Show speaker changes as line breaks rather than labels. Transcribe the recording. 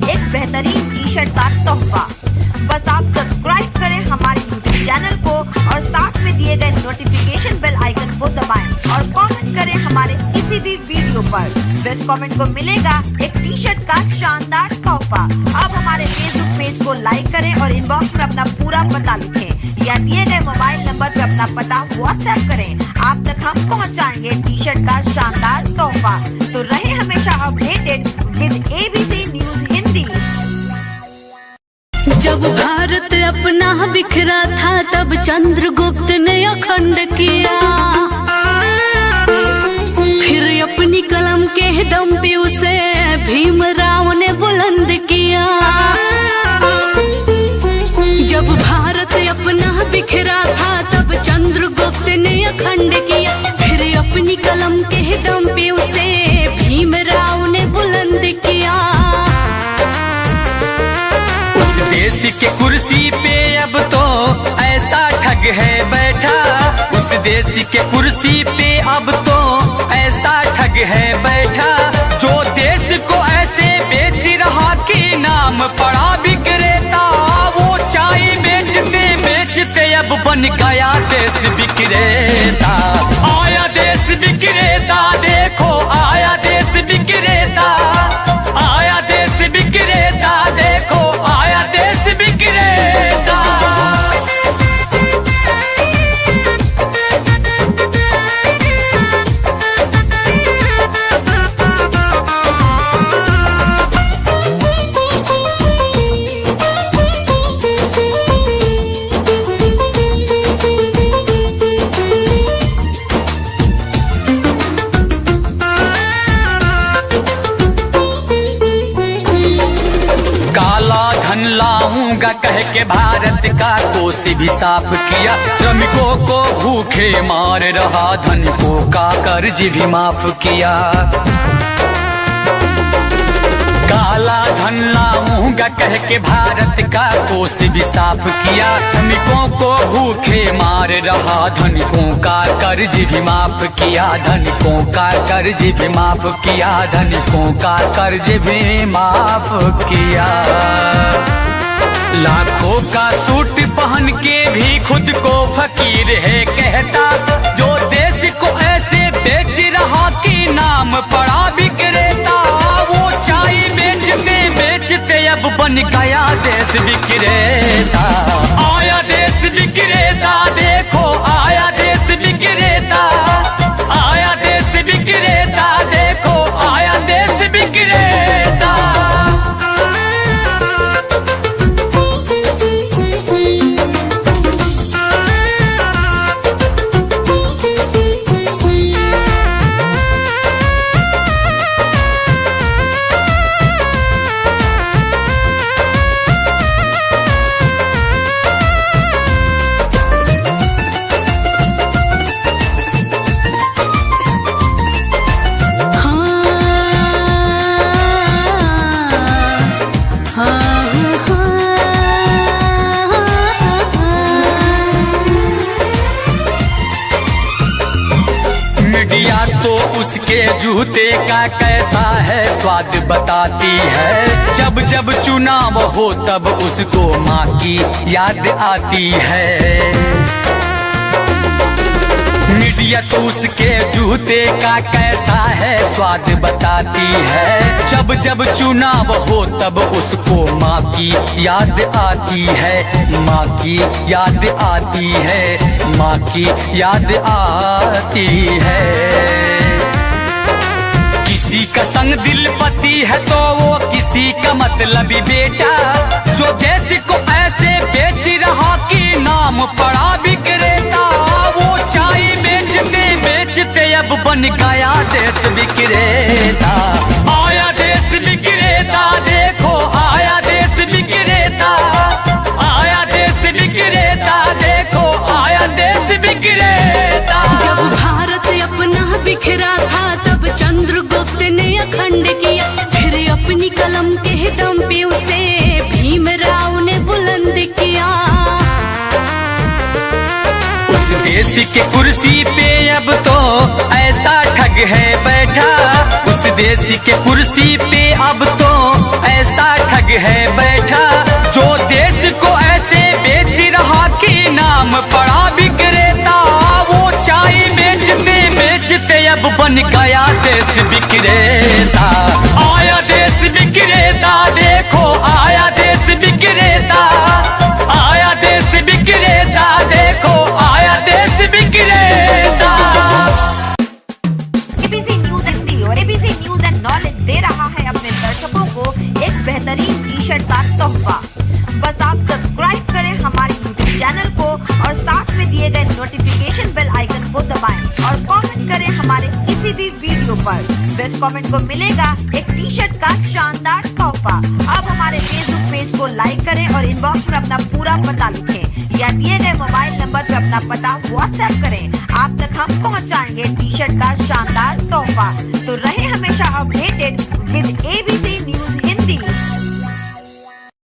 एक बेहतरीन T shirt का तोहफा। बस आप सब्सक्राइब करें हमारे YouTube चैनल को और साथ में दिए गए नोटिफिकेशन बेल आइकन को दबाएं और कमेंट करें हमारे किसी भी वीडियो पर। बेस्ट कमेंट को मिलेगा एक टी शर्ट का शानदार तोहफा। अब हमारे फेसबुक पेज को लाइक करें और इनबॉक्स में अपना पूरा पता लिखें या दिए गए मोबाइल नंबर पर अपना पता व्हाट्सएप करें। आप तक हम पहुंचाएंगे टी शर्ट का शानदार तोहफा। तो रहे हमेशा अपडेटेड विद ABC न्यूज हिंदी।
जब भारत अपना बिखरा था तब चंद्रगुप्त ने अखंड किया, फिर अपनी कलम के दम पे उसे भीमराव ने बुलंद किया। जब भारत अपना बिखरा था तब चंद्रगुप्त ने अखंड किया, फिर अपनी कलम के दम पे उसे भीमराव ने बुलंद किया।
उस देश के कुर्सी पे अब तो ऐसा ठग है बैठा, उस देश के कुर्सी पे अब तो ऐसा ठग है बैठा, जो देश को ऐसे बेच रहा कि नाम पड़ा विक्रेता। वो चाय बेचते बेचते अब बन गया देश विक्रेता। आया देश विक्रेता, देखो आया देश विक्रेता, आया देश विक्रेता, देखो आया देश विक्रेता। लाऊंगा कह के भारत का कोष भी साफ किया, श्रमिकों को भूखे मार रहा, धनिकों का कर्ज भी माफ किया। काला धन लाऊंगा कह के भारत का कोष भी साफ किया, श्रमिकों को भूखे मार रहा, धनिकों का कर्ज भी माफ किया, धनिकों का कर्ज भी माफ किया, धनिकों का कर्ज भी माफ किया। लाखों का सूट पहन के भी खुद को फकीर है कहता, जो देश को ऐसे बेच रहा कि नाम पड़ा विक्रेता। वो चाय बेचते बेचते अब बन गया देश विक्रेता। आया देश विक्रेता, देखो आया देश विक्रेता, आया देश विक्रेता, देखो आया देश विक्रेता। तो उसके जूते का कैसा है स्वाद बताती है, जब जब चुनाव हो तब उसको माँ की याद आती है। मीडिया तो उसके जूते का कैसा है स्वाद बताती है, जब जब चुनाव हो तब उसको माँ की याद आती है, माँ की याद आती है, माँ की याद आती है। किसी का संग दिल पति है तो वो किसी का मतलबी बेटा, जो देश को ऐसे बेच रहा कि नाम पड़ा विक्रेता। वो चाय बेचते बेचते अब बन गया देश विक्रेता। आया देश विक्रेता, देखो आया देश विक्रेता, आया देश विक्रेता, देखो आया देश विक्रेता।
जब भारत अपना बिखरा था तब चंद्रगुप्त ने अखंड किया, फिर अपनी कलम के दम पे उसे भीमराव ने बुलंद किया।
उस देश के कुर्सी पे अब तो ऐसा ठग है बैठा, उस देश के कुर्सी पे अब तो ऐसा है बैठा। जो देश को ऐसे बेच रहा कि नाम पड़ा विक्रेता, वो चाय बेचते बेचते अब बन गया देश विक्रेता। आया देश विक्रेता, देखो आया देश विक्रेता, आया देश विक्रेता, देखो आया देश विक्रेता।
एबीसी न्यूज हिंदी और एबीसी न्यूज एंड नॉलेज दे रहा है अपने दर्शकों को एक बेहतरीन टी शर्ट का तोहफा। बस आप सब्सक्राइब करें हमारे यूट्यूब चैनल को और साथ में दिए गए नोटिफिकेशन बेल आइकन को दबाएं और कमेंट करें हमारे किसी भी वीडियो पर। बेस्ट कमेंट को मिलेगा एक टी शर्ट का शानदार तोहफा। अब हमारे फेसबुक पेज को लाइक करें और इनबॉक्स में अपना पूरा पता लिखें या दिए गए मोबाइल नंबर पर अपना पता व्हाट्सएप करें। आप तक हम पहुंचाएंगे टी शर्ट का शानदार तोहफा। तो रहे